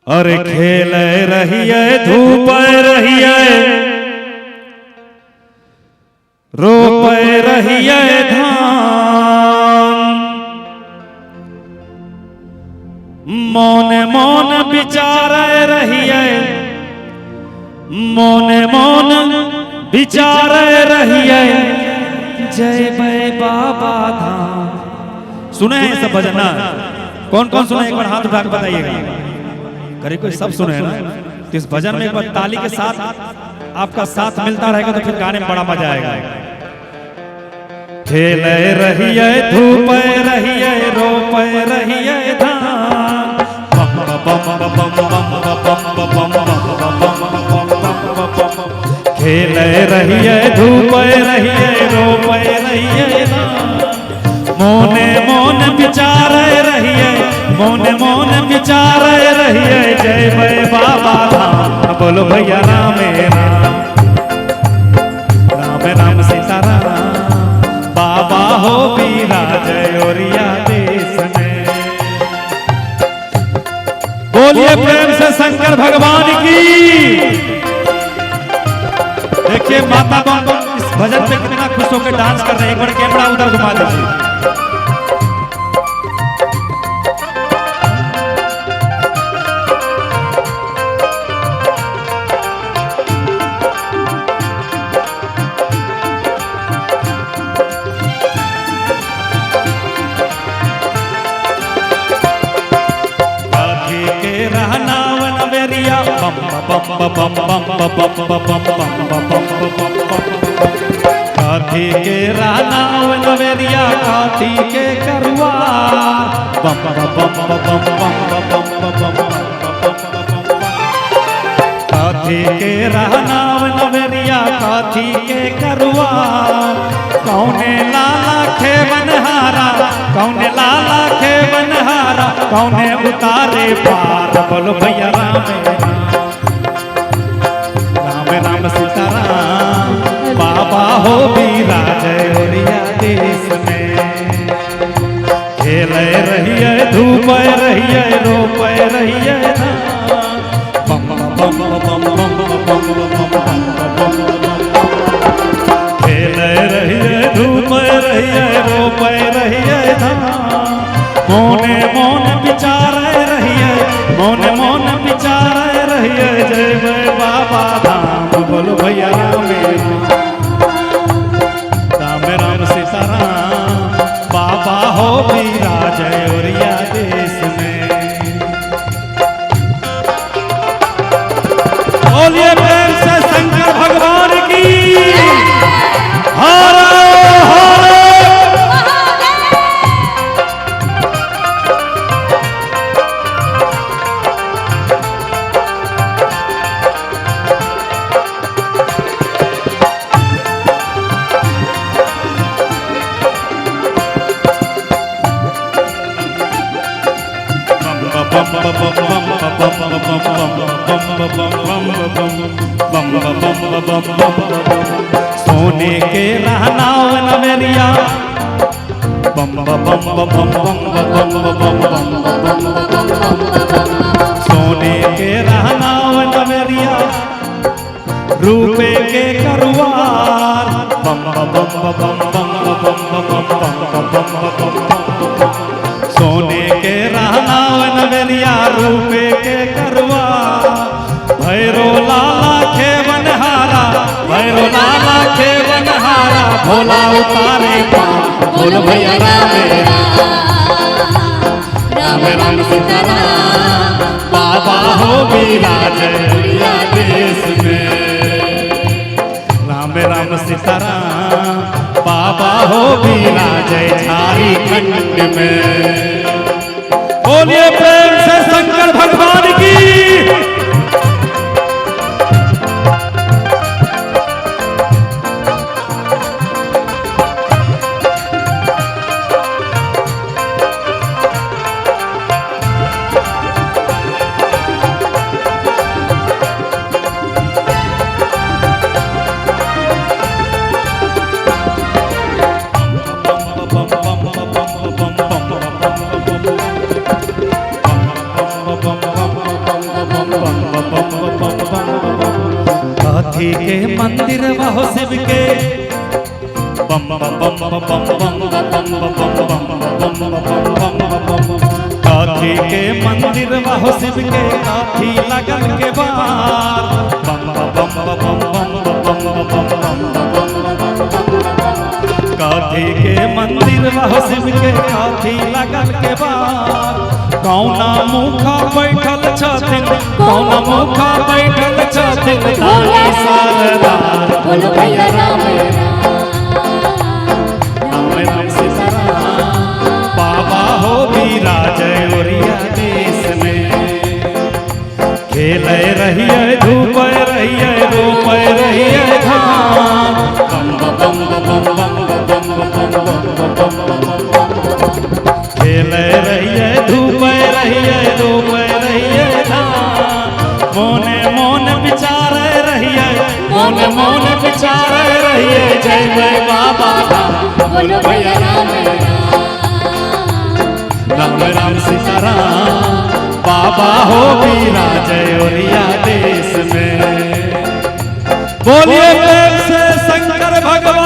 अरे खेल रहिए धूप रहिए रोप रहिए धान, मौन मौन विचार रहिए, मौन मौन विचार रहिए, जय भय बाबा धाम। सुने हैं सब भजन? कौन कौन सुने? एक बार हाथ उठा के बताइएगा। करीब कोई सब सुने हैं ना? तो इस भजन में एक बार ताली के साथ आपका साथ मिलता रहेगा तो फिर गाने में बड़ा मजा आएगा। खेल रहिए धूप रहिए रोप रहिए धान, खेल रहिए धूप रहिए रोप रहिए धान, मोने मोन विचार रहिए, मोने मोन विचार रहिए, जय भय बाबा धाम। बोलो भैया राम राम, राम राम सीताराम, बाबा हो विराज ओरिया देश में। बोलिए प्रेम से शंकर भगवान की। देखिए माता बहन इस भजन पे कितना खुश होकर डांस कर रहे हैं। एक बार कैमरा उधर घुमा दीजिए। काठी के रानाव नवेरिया, काठी के करुआर, काठी के रानाव नवेरिया, काठी के करुआर, कौने लाला खे बनहारा, कौने लाला खे बनहारा, कौने उतारे पार। बोलो भैया राम राम सीताराम, बाबा हो विराज ओरिया देश में। खेल रहिए धूप रहिए रोप रहिए धान, खेल रहिए धूप रहिए रोप रहिए धान, मोने मोन विचार रहिए, मोने मोन विचार रहिए, जय भय बाबा धाम। बोलो भैया राम राम, राम सीताराम, बाबा हो विराज ओरिया देश में। बोलिए प्रेम से शंकर भगवान की। हर हर सोने के रहनाव नवेरिया, सोने के रहनाव नवेरिया, रूपे के करुआर, सोने के रहनाव नवेरिया, रूपे के करुआर, भैरो लाला खे बनहारा, भैरो लाला खे बनहारा, भोला उतारे पार। बोलो भैया राम राम, राम सीताराम, बाबा हो विराज ओरिया देश में। राम राम सीताराम, बाबा हो विराज झारखंड में। बोलिए प्रेम से शंकर भगवान की। हाथी के मंदिर वह शिव के बम बम बम बम बम बम हाथी के मंदिर वह शिव के हाथी लगन के बार बम बम बम बम बम हाथी के मंदिर वह शिव के हाथी लगन के बार कौना मुखा बैठल छथिन कौना मुखा बैठल छथिन काली सरदार बोलो भैया राम राम सीताराम बाबा हो विराजय ओरिया देश में खेल रहिए धूप रहिए रूप रहिए धाम बम बम बम बम खेल रहिए धूप रहिए रूप रहिए धाम मोने मोन विचार रहिए मोने मोन विचार रहिए जय जय बाबा धाम बोलो भैया राम राम राम सीताराम बाबा हो विराजय ओरिया देश में बोलिए प्रेम से शंकर भगवान